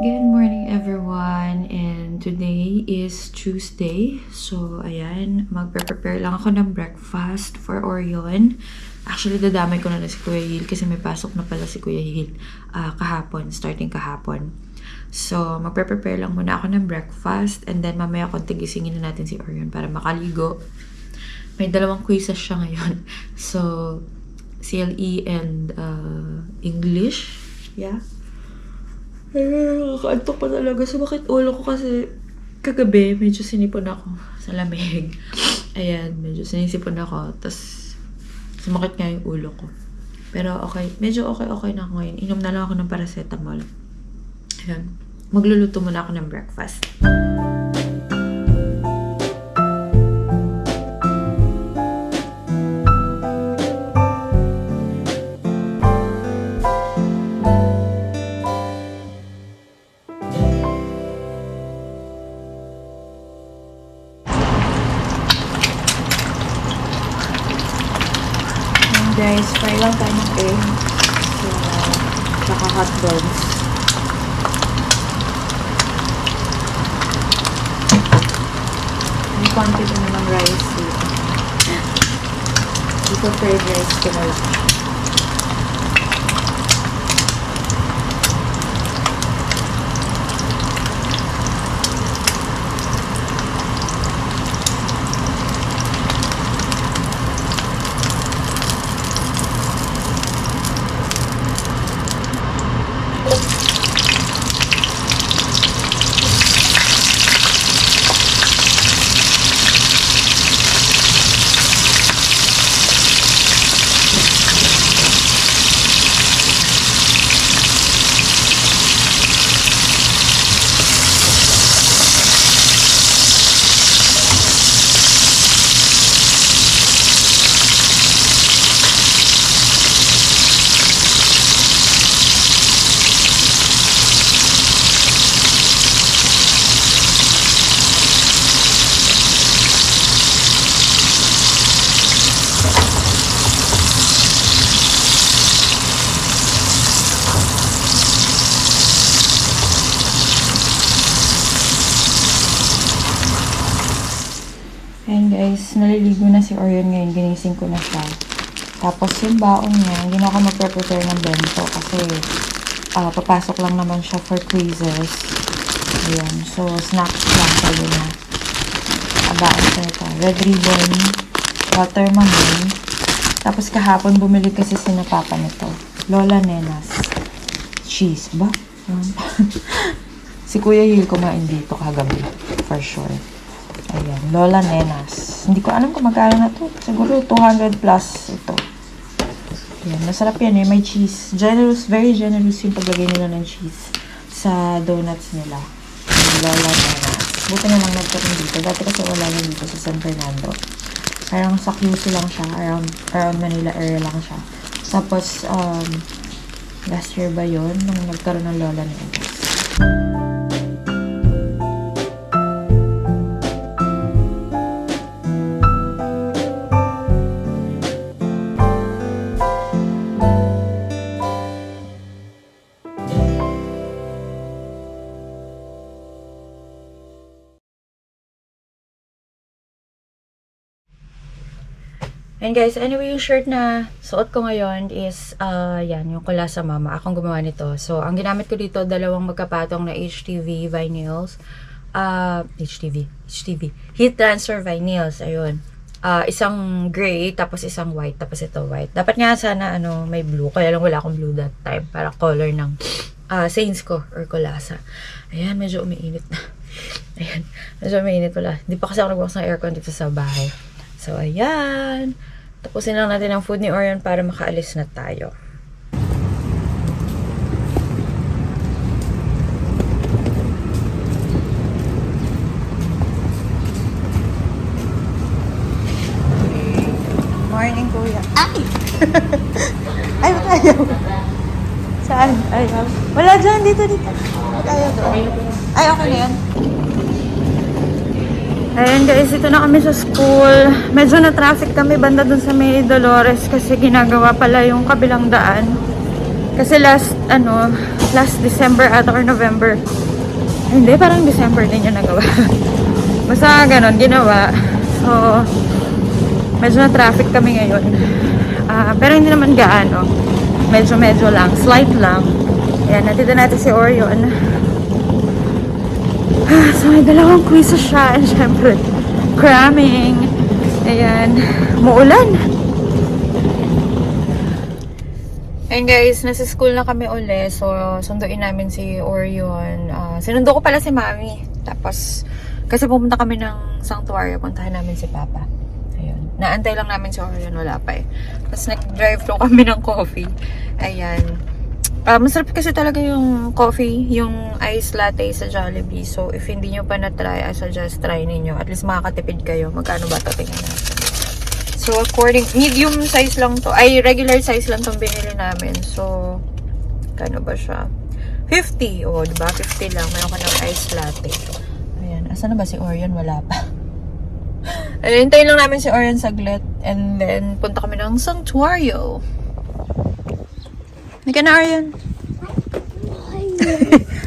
Good morning everyone, and today is Tuesday. So, ayan, magpe-prepare lang ako ng breakfast for Orion. Actually, dadamay ko na si Kuya Hil kasi may pasok na pala si Kuya Hil starting kahapon. So, magpe-prepare lang muna ako ng breakfast and then mamaya konti gisingin na natin si Orion para makaligo. May dalawang quizzes siya ngayon. So, CLE and English. Yeah. Nakaantok pa talaga. Sumakit ulo ko kasi kagabi medyo sinipon ako sa lamig. Ayan, medyo sinisipon ako. Tapos sumakit nga yung ulo ko. Pero okay, medyo okay na ako ngayon. Inom na lang ako ng paracetamol. Ayan, magluluto muna ako ng breakfast. Guys, fry lang tayo ng egg. So, tsaka hotdogs. May quantity namang rice dito. Dito fried rice ko na lang. Ayan guys, naliligo na si Orion ngayon. Ginising ko na siya. Tapos yung baon niya, hindi na ako mag-prepare ng bento kasi papasok lang naman siya for quizzes. Ayan, so snacks lang tayo na. Baon siya ito. Red ribbon, watermelon. Tapos kahapon bumili kasi sinapapa nito. Lola Nenas. Cheese ba? Si Kuya Hil kumain dito kagabi. For sure. Ayan, Lola Nenas. Hindi ko alam kung magkano na to. Siguro 200 plus ito. Ayan, masarap yan eh. May cheese. Generous, very generous yung paglagay nila ng cheese sa donuts nila. Lola Nenas. Buti na lang nagkaroon dito. Dati kasi wala na dito sa San Fernando. Parang sa QC lang siya. Around Manila area lang siya. Tapos, last year ba yun? Nung nagkaroon ng Lola Nenas. And guys, anyway, yung shirt na suot ko ngayon is, yan, yung Kula sa Mama. Akong gumawa nito. So, ang ginamit ko dito, dalawang magkapatong na HTV vinyls. Heat transfer vinyls. Ayun. Isang gray, tapos isang white, tapos ito white. Dapat nga sana, may blue. Kaya lang wala akong blue that time. Para color ng Saints ko or Kulasa. Ayan, medyo umiinit na. Ayan, medyo umiinit wala. Hindi pa kasi ako nagbukas ng aircon dito sa bahay. So, ayan. Tapusin lang natin ang food ni Orion para makaalis na tayo. Morning, Kuya. Ay! Ay, ba't ayaw? Saan? Ayaw. Wala dyan. Dito. Ba't ayaw doon? Ay, okay na yan. Ayan guys, ito na kami sa school. Medyo na-traffic kami banda dun sa may Dolores kasi ginagawa pala yung kabilang daan. Kasi last December ata or November. Hindi, parang December din yung nagawa. Basta ganon, ginawa. So, medyo na traffic kami ngayon. Pero hindi naman gaano. Medyo lang. Slight lang. Ayan, natito natin si Orion. So, may dalawang quiz siya. And syempre, cramming. Ayan. Muulan. Ayun guys, nasa school na kami uli. So, sunduin namin si Orion. Sinundo ko pala si Mami. Tapos, kasi pumunta kami ng sanctuary. Puntahan namin si Papa. Ayun. Naantay lang namin si Orion. Wala pa eh. Tapos, nag-drive-thru kami ng coffee. Ayan. Masarap kasi talaga yung coffee, yung ice latte sa Jollibee. So, if hindi nyo pa na-try, I suggest try ninyo. At least makakatipid kayo. Magkano ba ito? Tingnan natin. So, medium size lang to. Ay, regular size lang tong binili namin. So, kano ba siya? 50. O, diba? 50 lang. Mayroon ka ng ice latte. Ayan. Asan na ba si Orion? Wala pa. Ayun, hintayin lang namin si Orion saglit. And then, punta kami ng sanctuario. Hindi ka na, Orion.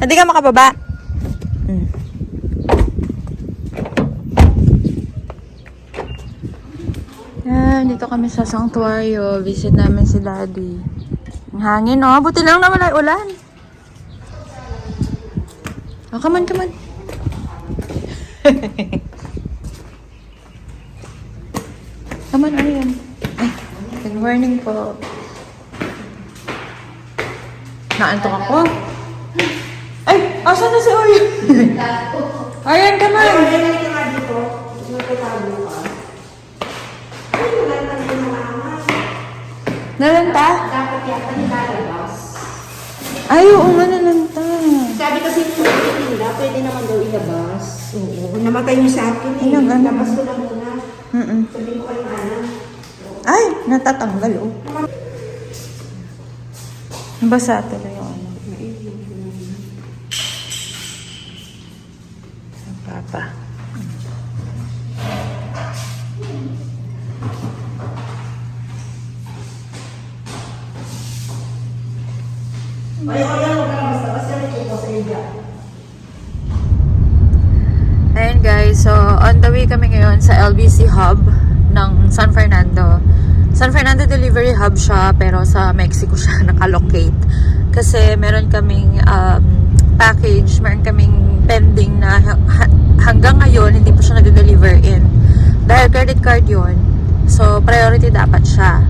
Hindi ka makababa. Yan, dito kami sa sanctuario. Visit namin si Daddy. Ang hangin, oh. Buti lang naman ay ulan. Oh, come on, come on. Come on, Arian. Ay, good morning po. Naantok ako. Ay, asan na si Arian? Arian, come on. Nalanta? Dapat yata nilalabas. Ay, oo nga, nalanta. Sabi kasi nila, pwede naman daw ilabas. Oo. Namatay niyo sa akin eh. Ayun, ano? Labas ko lang muna. Sabihin ko kayo anak. Ay, natatanggal, oh. Basa tuloy yung ano. Papa. Ayan guys, so on the way kami ngayon sa LBC Hub ng San Fernando. San Fernando Delivery Hub siya, pero sa Mexico siya nakalocate. Kasi meron kaming package, meron kaming pending na hanggang ngayon hindi pa siya nade-deliver in. Dahil credit card yon, so priority dapat siya.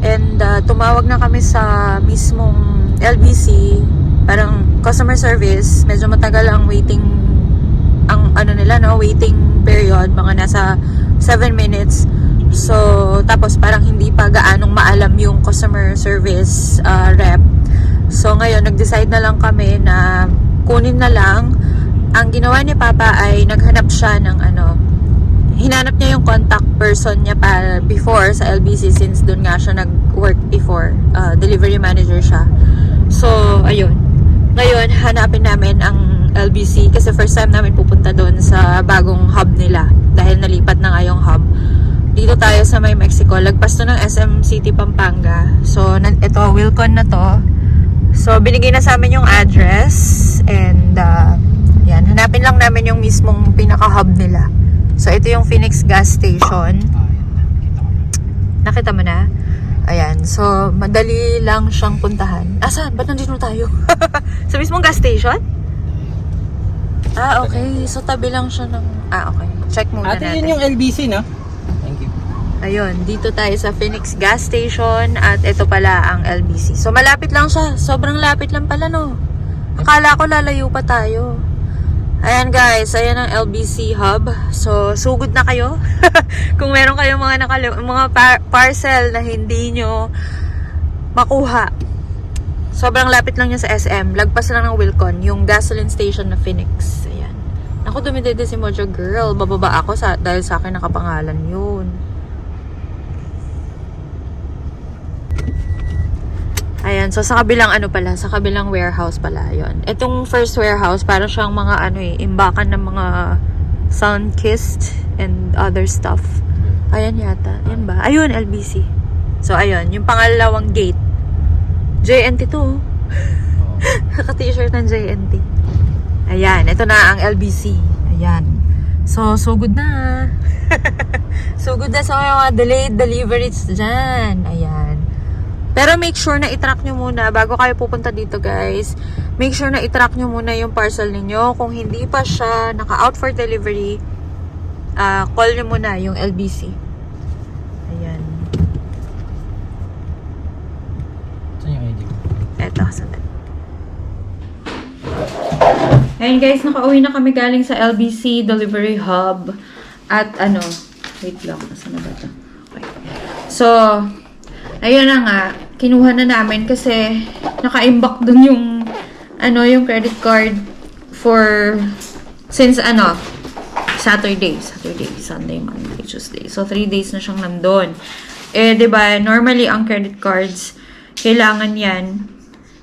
And tumawag na kami sa mismong LBC, parang customer service, medyo matagal ang waiting, ang ano nila, no, waiting period, mga nasa 7 minutes. So, tapos parang hindi pa gaanong maalam yung customer service rep. So, ngayon, nag-decide na lang kami na kunin na lang. Ang ginawa ni Papa ay naghanap siya ng hinanap niya yung contact person niya pa before sa LBC, since doon nga siya nag-work before. Delivery manager siya. So, ayun. Ngayon, hanapin namin ang LBC kasi first time namin pupunta doon sa bagong hub nila dahil nalipat na nga yung hub. Dito tayo sa May Mexico. Lagpas to ng SM City, Pampanga. So, ito, Wilcon na to. So, binigay na sa amin yung address. And, yan. Hanapin lang namin yung mismong pinaka-hub nila. So, ito yung Phoenix gas station. Nakita mo na? Ayan. So, madali lang siyang puntahan. Saan? Ba't nandito tayo? Sa mismong gas station? Okay. So, tabi lang siya ng... okay. Check muna natin. Ate, yun yung LBC, no? Thank you. Ayun. Dito tayo sa Phoenix gas station. At ito pala ang LBC. So, malapit lang siya. Sobrang lapit lang pala, no? Akala ko lalayo pa tayo. Ayan guys, ayan ang LBC hub. So, sugod na kayo. Kung meron kayong mga parcel na hindi nyo makuha. Sobrang lapit lang niya sa SM. Lagpas lang ng Wilcon, yung gasoline station na Phoenix. Ayan. Ako, dumidede si Mojo Girl. Bababa ako dahil sa akin nakapangalan yun. Ayan, so sa kabilang sa kabilang warehouse pala, yon. Itong first warehouse, parang siyang mga imbakan ng mga Sunkist and other stuff. Ayan yata, yan ba? Ayun, LBC. So ayun, yung pangalawang gate. JNT to. Naka-t-shirt ng JNT. Ayan, ito na ang LBC. Ayan. So good na. So good na sa mga delayed deliveries dyan. Ayan. Pero make sure na i-track nyo muna bago kayo pupunta dito, guys. Make sure na i-track nyo muna yung parcel ninyo. Kung hindi pa siya naka-out for delivery, call nyo muna yung LBC. Ayan. Saan yung ID? Eto, sandali. Ayun guys, nakauwi na kami galing sa LBC Delivery Hub. At wait lang, nasa na ba ito? Okay. So, ayun na nga, kinuha na namin kasi naka-imbak dun yung yung credit card for since Saturday, Sunday, Monday, Tuesday. So 3 days na siyang nandun. Eh, 'di ba, normally ang credit cards kailangan 'yan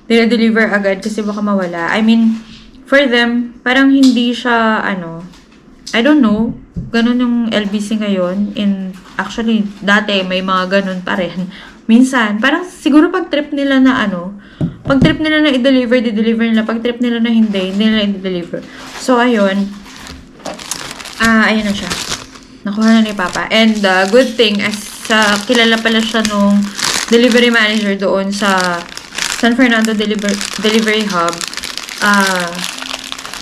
deliver agad kasi baka mawala. I mean, for them, parang hindi siya I don't know, ganun yung LBC ngayon. Actually, dati may mga ganun pa rin. Minsan, parang siguro pag trip nila na pag trip nila na i-deliver, di-deliver nila. Pag trip nila na hindi nila i-deliver. So, ayun. Ayun na siya. Nakuha na ni Papa. And, good thing, kilala pala siya nung delivery manager doon sa San Fernando Delivery Hub.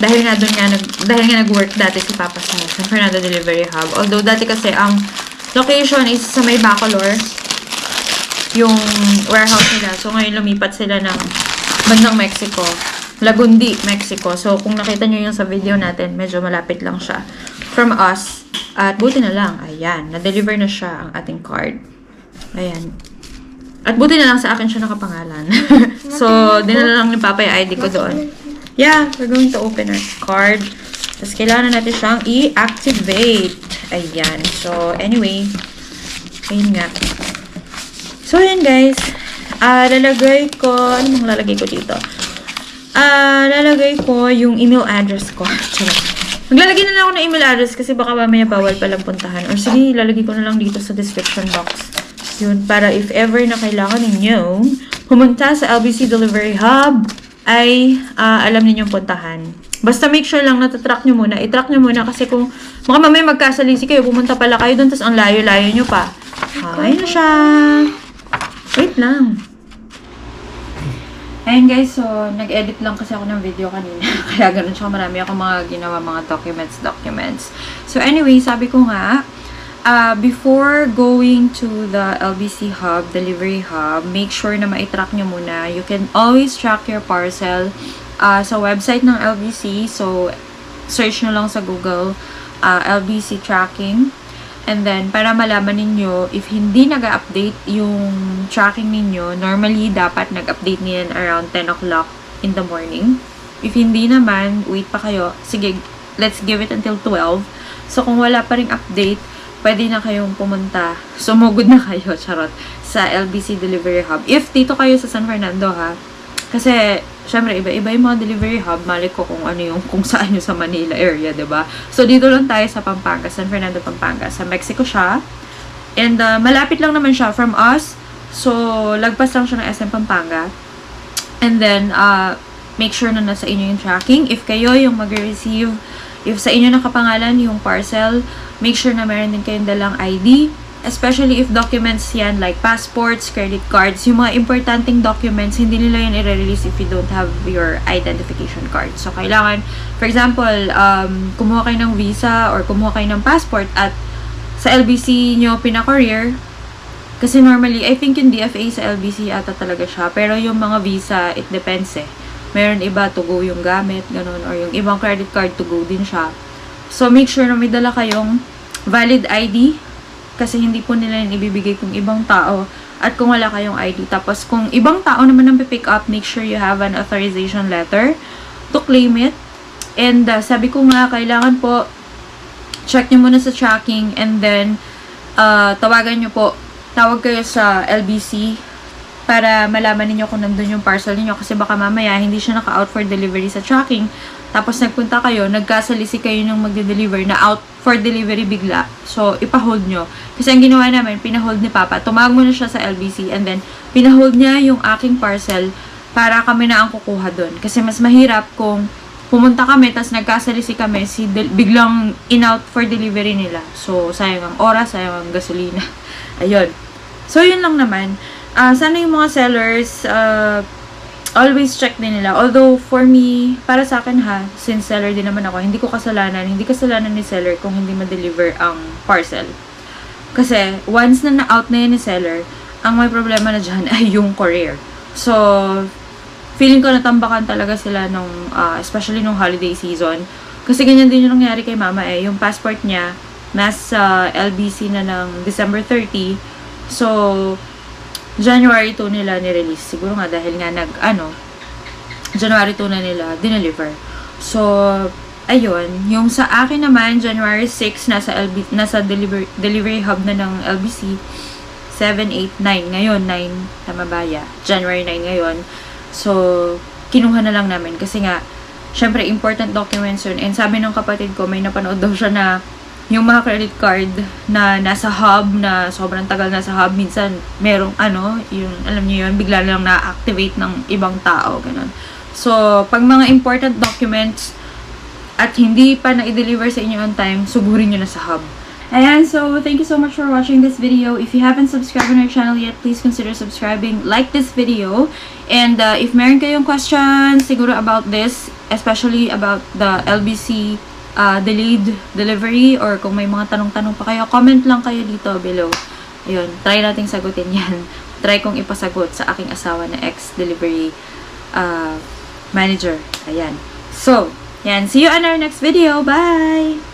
Dahil nga nag-work dati si Papa sa San Fernando Delivery Hub. Although, dati kasi ang location is sa may Bacolor, yung warehouse nila. So, ngayon lumipat sila ng bandang Mexico. Lagundi, Mexico. So, kung nakita nyo yung sa video natin, medyo malapit lang siya from us. At buti na lang, ayan, na-deliver na siya ang ating card. Ayan. At buti na lang sa akin siya nakapangalan. So, dinala lang ni Papa yung ID ko doon. Yeah, we're going to open our card. Tapos, kailangan natin siyang i-activate. Ayan. So, anyway, ayun nga. So, ayan guys. Lalagay ko, ano bang lalagay ko dito? Lalagay ko yung email address ko. Maglalagay na lang ako ng email address kasi baka mamaya bawal palang puntahan. Or sige, lalagay ko na lang dito sa description box. Yun, para if ever na kailangan ninyo pumunta sa LBC Delivery Hub, ay alam ninyong puntahan. Basta make sure lang natatrack nyo muna. I-track nyo muna kasi kung baka mamaya magkasalisi kayo, pumunta pala kayo doon, tapos ang layo-layo nyo pa. Ayun na siya. Wait lang. Ayun guys, so nag-edit lang kasi ako ng video kanina. Kaya ganun siya, marami ako mga ginawa, mga documents. So anyway, sabi ko nga, before going to the LBC Hub, Delivery Hub, make sure na ma-track nyo muna. You can always track your parcel sa website ng LBC. So, search nyo lang sa Google, LBC tracking. And then, para malaman ninyo, if hindi nag-update yung tracking ninyo, normally, dapat nag-update niyan around 10 o'clock in the morning. If hindi naman, wait pa kayo. Sige, let's give it until 12. So, kung wala pa ring update, pwede na kayong pumunta. Sumugod na kayo, charot, sa LBC Delivery Hub. If dito kayo sa San Fernando, ha? Kasi, syempre, iba-iba yung mga delivery hub. Mali ko kung saan yung sa Manila area, diba? So, dito lang tayo sa Pampanga, San Fernando, Pampanga. Sa Mexico siya. And, malapit lang naman siya from us. So, lagpas lang siya ng SM Pampanga. And then, make sure na nasa inyo yung tracking. If kayo yung mag-receive, if sa inyo nakapangalan yung parcel, make sure na meron din kayong dalang ID. Especially if documents yan like passports, credit cards, yung mga importanteng documents, hindi nila yan i-release if you don't have your identification card. So, kailangan, for example, kumuha kayo ng visa or kumuha kayo ng passport at sa LBC nyo pina-courier. Kasi normally, I think yung DFA sa LBC ata talaga siya. Pero yung mga visa, it depends eh. Meron iba to go yung gamit, ganun, or yung ibang credit card to go din siya. So, make sure na may dala kayong valid ID. Kasi hindi po nila yung ibibigay kung ibang tao at kung wala kayong ID. Tapos kung ibang tao naman ang pick up, make sure you have an authorization letter to claim it. And sabi ko nga, kailangan po check nyo muna sa tracking and then tawag kayo sa LBC para malaman ninyo kung nandun yung parcel niyo kasi baka mamaya hindi siya naka-out for delivery sa tracking. Tapos nagpunta kayo, nagkasalisi kayo ng magde-deliver na out for delivery bigla. So, ipa-hold nyo. Kasi ang ginawa namin, pina-hold ni Papa. Tumawag muna siya sa LBC and then pina-hold niya yung aking parcel para kami na ang kukuha doon. Kasi mas mahirap kung pumunta kami, tas nagkasalisi kami, biglang in-out for delivery nila. So, sayang ang oras, sayang ang gasolina. Ayun. So, yun lang naman. Sana yung mga sellers, always check din nila. Although, for me, para sa akin ha, since seller din naman ako, hindi kasalanan ni seller kung hindi ma-deliver ang parcel. Kasi, once na na-out na yun ni seller, ang may problema na dyan ay yung courier. So, feeling ko natambakan talaga sila nung, especially nung holiday season. Kasi ganyan din yung nangyari kay mama eh. Yung passport niya, nasa LBC na ng December 30. So, January 2 nila ni-release. Siguro nga dahil nga January 2 na nila dineliver. So, ayun. Yung sa akin naman, January 6, nasa delivery hub na ng LBC. 7, 8, 9. Ngayon, 9. Tama ba? Yeah. January 9 ngayon. So, kinuha na lang namin. Kasi nga, syempre, important documents yun. And sabi ng kapatid ko, may napanood daw siya na yung mga credit card na nasa hub, na sobrang tagal nasa hub, minsan merong yung, alam niyo yun, bigla lang na-activate ng ibang tao, ganun. So, pag mga important documents at hindi pa na-deliver sa inyo on time, sugurin nyo na sa hub. Ayan, so thank you so much for watching this video. If you haven't subscribed on our channel yet, please consider subscribing, like this video, and if meron kayong questions siguro about this, especially about the LBC delayed delivery, or kung may mga tanong-tanong pa kayo, comment lang kayo dito below. Ayun, try nating sagutin yan. Try kong ipasagot sa aking asawa na ex-delivery manager. Ayan. So, yan. See you on our next video. Bye!